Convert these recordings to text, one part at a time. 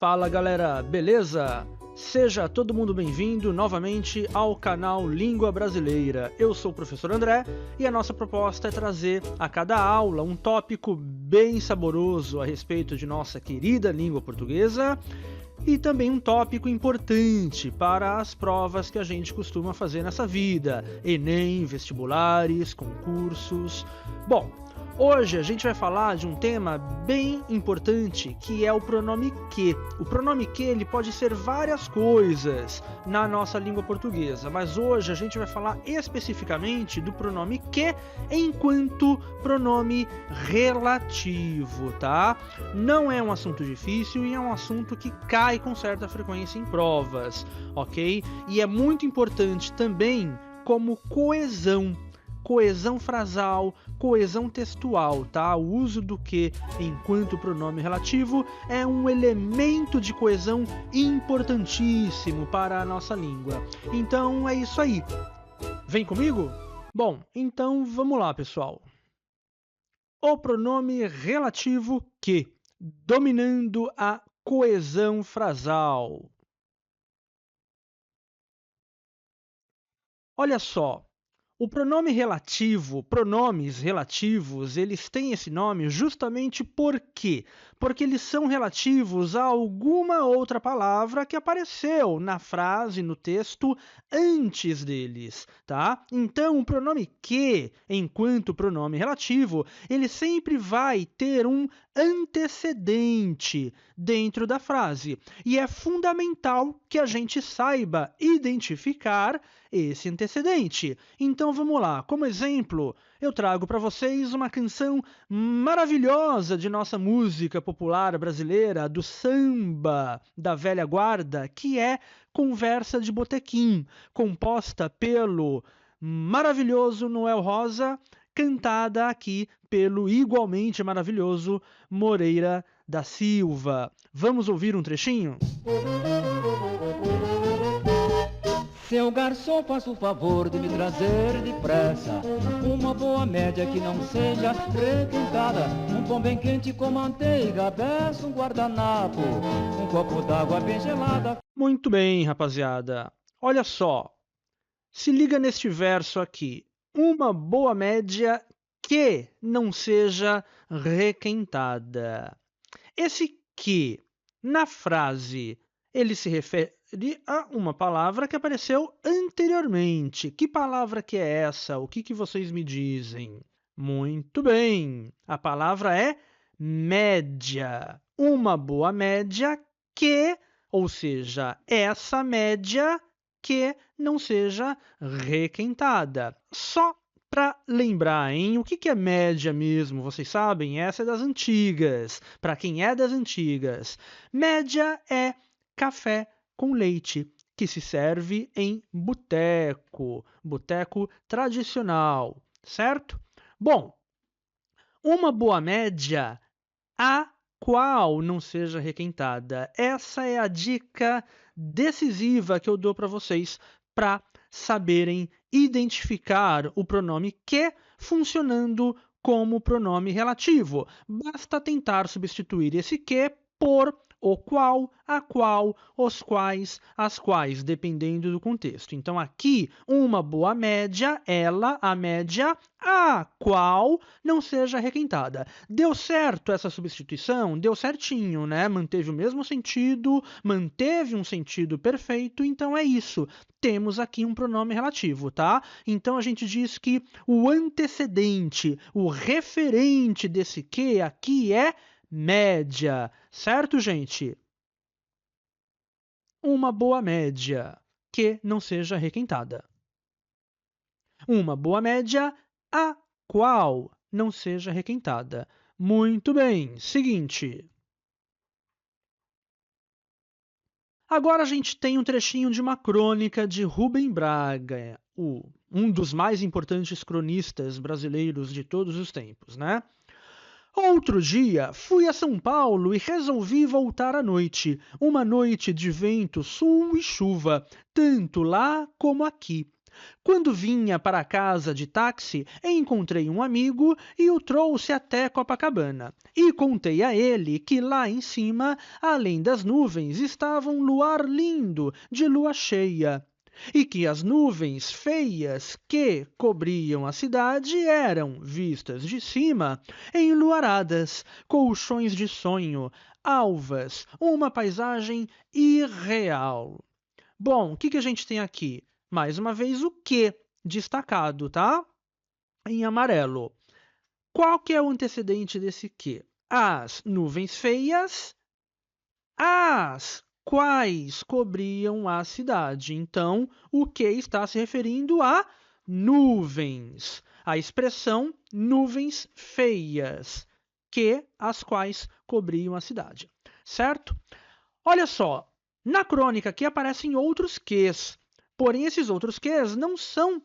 Fala galera, beleza? Seja todo mundo bem-vindo novamente ao canal Língua Brasileira. Eu sou o professor André e a nossa proposta é trazer a cada aula um tópico bem saboroso a respeito de nossa querida língua portuguesa e também um tópico importante para as provas que a gente costuma fazer nessa vida, Enem, vestibulares, concursos. Bom, hoje a gente vai falar de um tema bem importante, que é o pronome que. O pronome que ele pode ser várias coisas na nossa língua portuguesa, mas hoje a gente vai falar especificamente do pronome que enquanto pronome relativo, tá? Não é um assunto difícil e é um assunto que cai com certa frequência em provas, ok? E é muito importante também como coesão frasal, coesão textual, tá? O uso do que enquanto pronome relativo é um elemento de coesão importantíssimo para a nossa língua. Então é isso aí. Vem comigo? Bom, então vamos lá, pessoal. O pronome relativo que, dominando a coesão frasal. Olha só. O pronome relativo, pronomes relativos, eles têm esse nome justamente por quê? Porque eles são relativos a alguma outra palavra que apareceu na frase, no texto, antes deles, tá? Então, o pronome que, enquanto pronome relativo, ele sempre vai ter um antecedente dentro da frase. E é fundamental que a gente saiba identificar esse antecedente. Então vamos lá. Como exemplo, eu trago para vocês uma canção maravilhosa de nossa música popular brasileira, do samba da velha guarda, que é Conversa de Botequim, composta pelo maravilhoso Noel Rosa, cantada aqui pelo igualmente maravilhoso Moreira da Silva. Vamos ouvir um trechinho? Seu garçom, faça o favor de me trazer depressa uma boa média que não seja requentada, um pão bem quente com manteiga, peço um guardanapo, um copo d'água bem gelada. Muito bem, rapaziada. Olha só, se liga neste verso aqui. Uma boa média que não seja requentada. Esse que, na frase, ele se refere a uma palavra que apareceu anteriormente. Que palavra que é essa? O que vocês me dizem? Muito bem, a palavra é média. Uma boa média que, ou seja, essa média que não seja requentada. Só para lembrar, hein? O que é média mesmo? Vocês sabem? Essa é das antigas. Para quem é das antigas, média é café com leite, que se serve em boteco, boteco tradicional, certo? Bom, uma boa média, a qual não seja requentada. Essa é a dica decisiva que eu dou para vocês para saberem identificar o pronome que funcionando como pronome relativo. Basta tentar substituir esse que por o qual, a qual, os quais, as quais, dependendo do contexto. Então, aqui, uma boa média, ela, a média, a qual não seja requentada. Deu certo essa substituição? Deu certinho, né? Manteve o mesmo sentido, manteve um sentido perfeito, então é isso. Temos aqui um pronome relativo, tá? Então, a gente diz que o antecedente, o referente desse que aqui é média, certo, gente? Uma boa média que não seja requentada. Uma boa média a qual não seja requentada. Muito bem, seguinte. Agora a gente tem um trechinho de uma crônica de Rubem Braga, um dos mais importantes cronistas brasileiros de todos os tempos, né? Outro dia, fui a São Paulo e resolvi voltar à noite. Uma noite de vento, sul e chuva, tanto lá como aqui. Quando vinha para casa de táxi, encontrei um amigo e o trouxe até Copacabana. E contei a ele que lá em cima, além das nuvens, estava um luar lindo de lua cheia. E que as nuvens feias que cobriam a cidade eram, vistas de cima, enluaradas, colchões de sonho, alvas, uma paisagem irreal. Bom, o que a gente tem aqui? Mais uma vez, o que destacado, tá? Em amarelo. Qual que é o antecedente desse que? As nuvens feias, as quais cobriam a cidade. Então, o que está se referindo a nuvens. A expressão nuvens feias, que as quais cobriam a cidade. Certo? Olha só, na crônica aqui aparecem outros ques, porém esses outros ques não são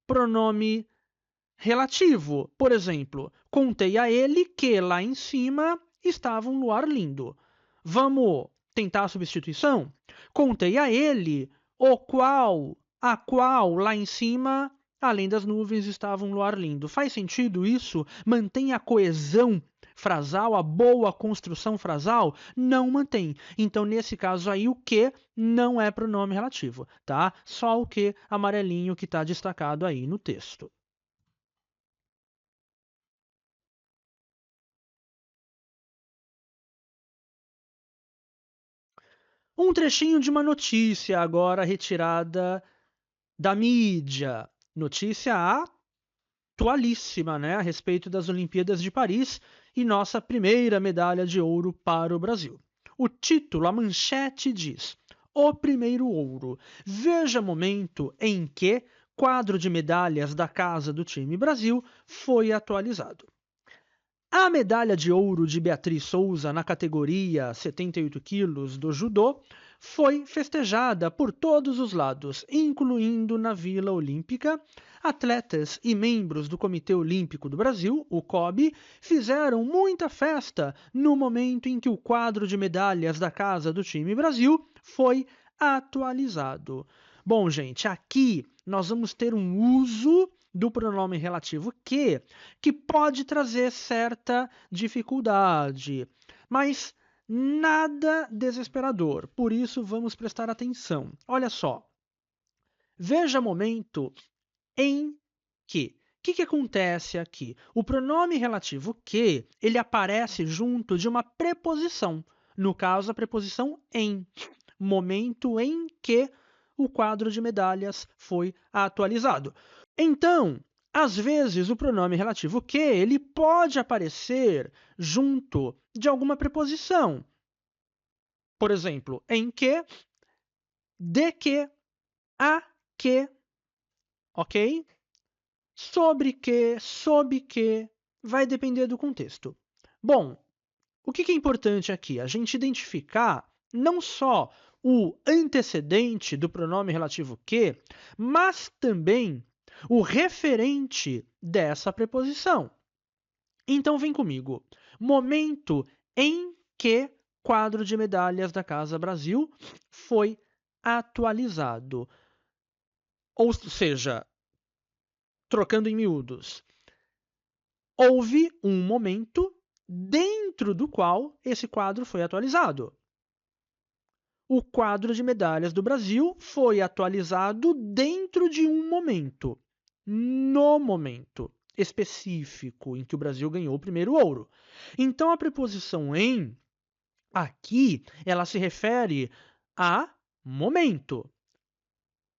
pronome relativo. Por exemplo, contei a ele que lá em cima estava um luar lindo. Vamos tentar a substituição? Contei a ele a qual lá em cima, além das nuvens, estava um luar lindo. Faz sentido isso? Mantém a coesão frasal, a boa construção frasal? Não mantém. Então, nesse caso aí, o que não é pronome relativo, tá? Só o que amarelinho que está destacado aí no texto. Um trechinho de uma notícia agora retirada da mídia. Notícia atualíssima, né, a respeito das Olimpíadas de Paris e nossa primeira medalha de ouro para o Brasil. O título, a manchete diz: O primeiro ouro. Veja momento em que quadro de medalhas da casa do time Brasil foi atualizado. A medalha de ouro de Beatriz Souza na categoria 78 quilos do judô foi festejada por todos os lados, incluindo na Vila Olímpica. Atletas e membros do Comitê Olímpico do Brasil, o COB, fizeram muita festa no momento em que o quadro de medalhas da casa do time Brasil foi atualizado. Bom, gente, aqui nós vamos ter um uso do pronome relativo que pode trazer certa dificuldade, mas nada desesperador. Por isso, vamos prestar atenção. Olha só. Veja momento em que. O que acontece aqui? O pronome relativo que, ele aparece junto de uma preposição. No caso, a preposição em. Momento em que o quadro de medalhas foi atualizado. Então, às vezes, o pronome relativo que ele pode aparecer junto de alguma preposição. Por exemplo, em que, de que, a que, ok? Sobre que, sob que, vai depender do contexto. Bom, o que é importante aqui? A gente identificar não só o antecedente do pronome relativo que, mas também o referente dessa preposição. Então, vem comigo. Momento em que quadro de medalhas da Casa Brasil foi atualizado. Ou seja, trocando em miúdos, houve um momento dentro do qual esse quadro foi atualizado. O quadro de medalhas do Brasil foi atualizado dentro de um momento, no momento específico em que o Brasil ganhou o primeiro ouro. Então, a preposição em, aqui, ela se refere a momento.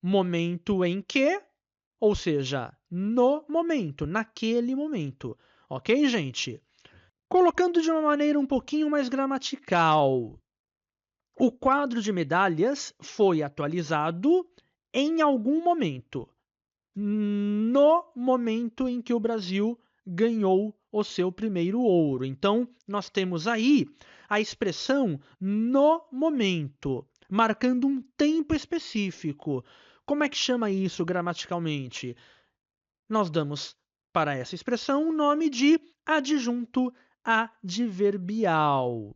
Momento em que, ou seja, no momento, naquele momento. Ok, gente? Colocando de uma maneira um pouquinho mais gramatical, o quadro de medalhas foi atualizado em algum momento, no momento em que o Brasil ganhou o seu primeiro ouro. Então, nós temos aí a expressão no momento, marcando um tempo específico. Como é que chama isso gramaticalmente? Nós damos para essa expressão o nome de adjunto adverbial.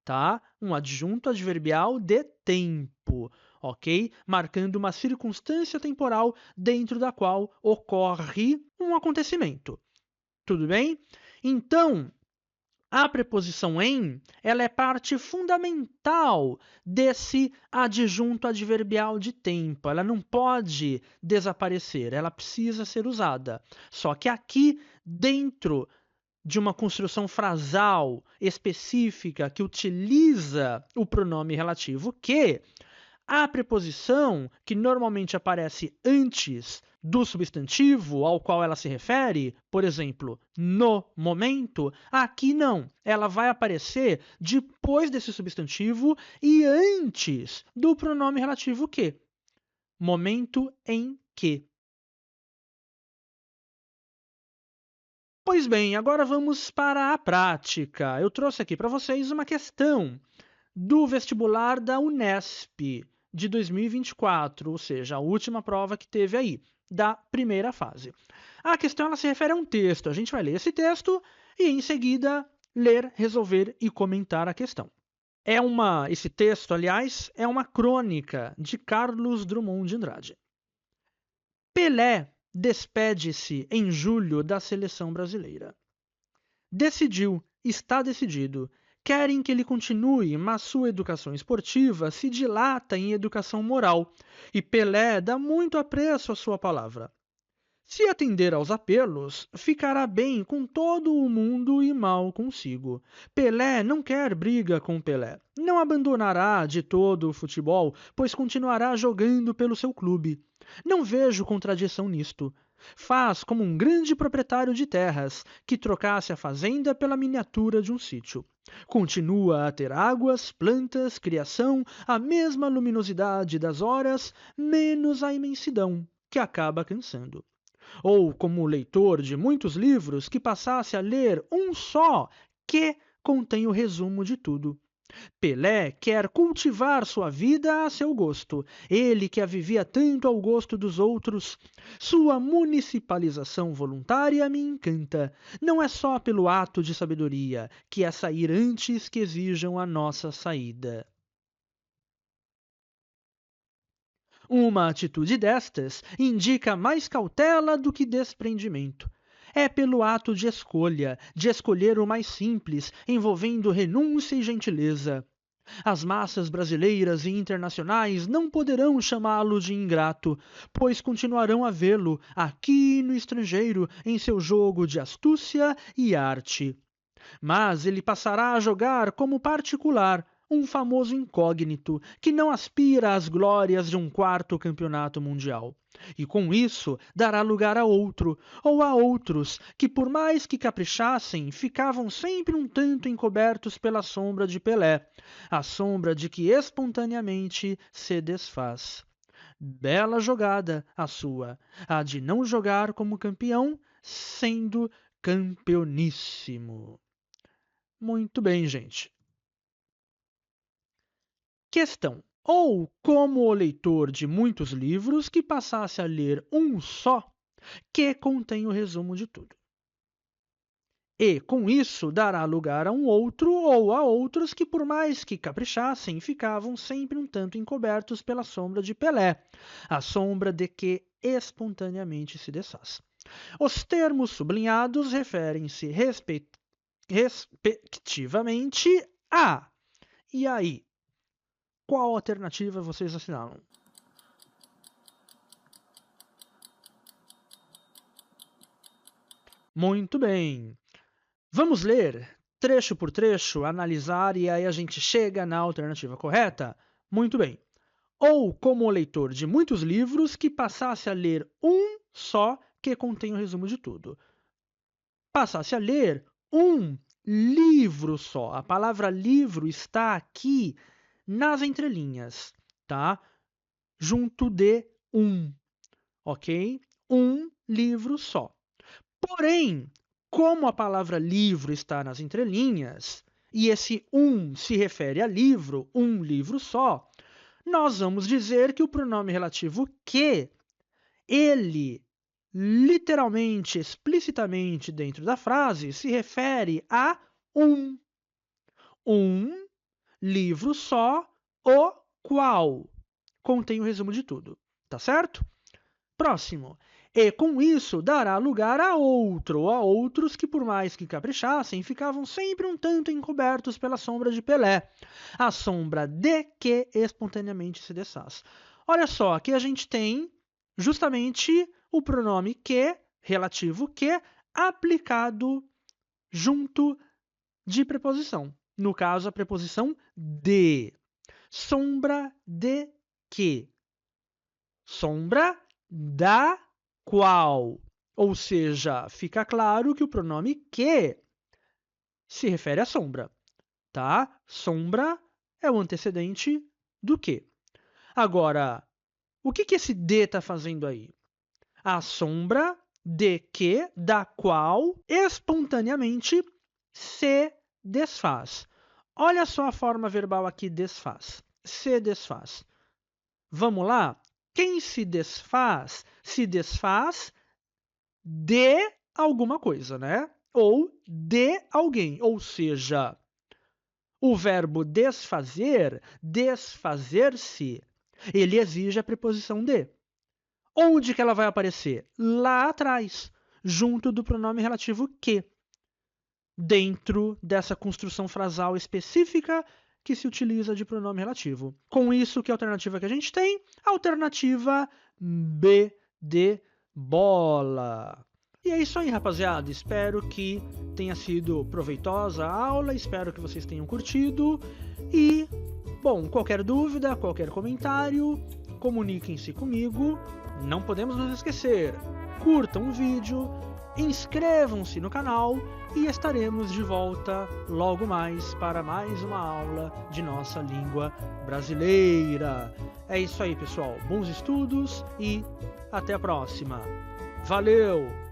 Tá? Um adjunto adverbial de tempo. ok? Marcando uma circunstância temporal dentro da qual ocorre um acontecimento. Tudo bem? Então, a preposição em, ela é parte fundamental desse adjunto adverbial de tempo. Ela não pode desaparecer, ela precisa ser usada. Só que aqui, dentro de uma construção frasal específica que utiliza o pronome relativo que, a preposição que normalmente aparece antes do substantivo ao qual ela se refere, por exemplo, no momento, aqui não. Ela vai aparecer depois desse substantivo e antes do pronome relativo que. Momento em que. Pois bem, agora vamos para a prática. Eu trouxe aqui para vocês uma questão do vestibular da Unesp de 2024, ou seja, a última prova que teve aí, da primeira fase. A questão ela se refere a um texto. A gente vai ler esse texto e, em seguida, ler, resolver e comentar a questão. Esse texto, aliás, é uma crônica de Carlos Drummond de Andrade. Pelé despede-se em julho da seleção brasileira. Decidiu, está decidido. Querem que ele continue, mas sua educação esportiva se dilata em educação moral, e Pelé dá muito apreço à sua palavra. Se atender aos apelos, ficará bem com todo o mundo e mal consigo. Pelé não quer briga com Pelé. Não abandonará de todo o futebol, pois continuará jogando pelo seu clube. Não vejo contradição nisto. Faz como um grande proprietário de terras, que trocasse a fazenda pela miniatura de um sítio. Continua a ter águas, plantas, criação, a mesma luminosidade das horas, menos a imensidão, que acaba cansando. Ou como leitor de muitos livros que passasse a ler um só, que contém o resumo de tudo. Pelé quer cultivar sua vida a seu gosto, ele que a vivia tanto ao gosto dos outros. Sua municipalização voluntária me encanta. Não é só pelo ato de sabedoria, que é sair antes que exijam a nossa saída. Uma atitude destas indica mais cautela do que desprendimento. É pelo ato de escolha, de escolher o mais simples, envolvendo renúncia e gentileza. As massas brasileiras e internacionais não poderão chamá-lo de ingrato, pois continuarão a vê-lo, aqui e no estrangeiro, em seu jogo de astúcia e arte. Mas ele passará a jogar como particular, um famoso incógnito, que não aspira às glórias de um quarto campeonato mundial. E com isso dará lugar a outro, ou a outros, que por mais que caprichassem, ficavam sempre um tanto encobertos pela sombra de Pelé, a sombra de que espontaneamente se desfaz. Bela jogada a sua, a de não jogar como campeão, sendo campeoníssimo. Muito bem, gente. Questão. Ou como o leitor de muitos livros que passasse a ler um só, que contém o resumo de tudo. E, com isso, dará lugar a um outro ou a outros que, por mais que caprichassem, ficavam sempre um tanto encobertos pela sombra de Pelé, a sombra de que espontaneamente se desfaz. Os termos sublinhados referem-se respectivamente a... E aí? Qual alternativa vocês assinaram? Muito bem. Vamos ler trecho por trecho, analisar e aí a gente chega na alternativa correta? Muito bem. Ou como o leitor de muitos livros que passasse a ler um só que contém o resumo de tudo. Passasse a ler um livro só. A palavra livro está aqui nas entrelinhas, tá? Junto de um, ok? Um livro só. Porém, como a palavra livro está nas entrelinhas, e esse um se refere a livro, um livro só, nós vamos dizer que o pronome relativo que, ele, literalmente, explicitamente dentro da frase, se refere a um. Um livro só, o qual. contém o resumo de tudo, tá certo? Próximo. E com isso dará lugar a outro, ou a outros que, por mais que caprichassem, ficavam sempre um tanto encobertos pela sombra de Pelé, a sombra de que espontaneamente se desfaz. Olha só, aqui a gente tem justamente o pronome que, relativo que, aplicado junto de preposição. No caso, a preposição de. Sombra de que? Sombra da qual. Ou seja, fica claro que o pronome que se refere à sombra, tá? Sombra é o antecedente do que. Agora, o que esse de está fazendo aí? A sombra de que, da qual, espontaneamente se desfaz. Olha só a forma verbal aqui, desfaz. Se desfaz. Vamos lá? Quem se desfaz de alguma coisa, né? Ou de alguém. Ou seja, o verbo desfazer, desfazer-se, ele exige a preposição de. Onde que ela vai aparecer? Lá atrás, junto do pronome relativo que, dentro dessa construção frasal específica que se utiliza de pronome relativo. Com isso, que alternativa que a gente tem? Alternativa B de bola. E é isso aí, rapaziada. Espero que tenha sido proveitosa a aula, espero que vocês tenham curtido. E, bom, qualquer dúvida, qualquer comentário, comuniquem-se comigo. Não podemos nos esquecer, curtam o vídeo, inscrevam-se no canal e estaremos de volta logo mais para mais uma aula de nossa língua brasileira. É isso aí, pessoal. Bons estudos e até a próxima. Valeu!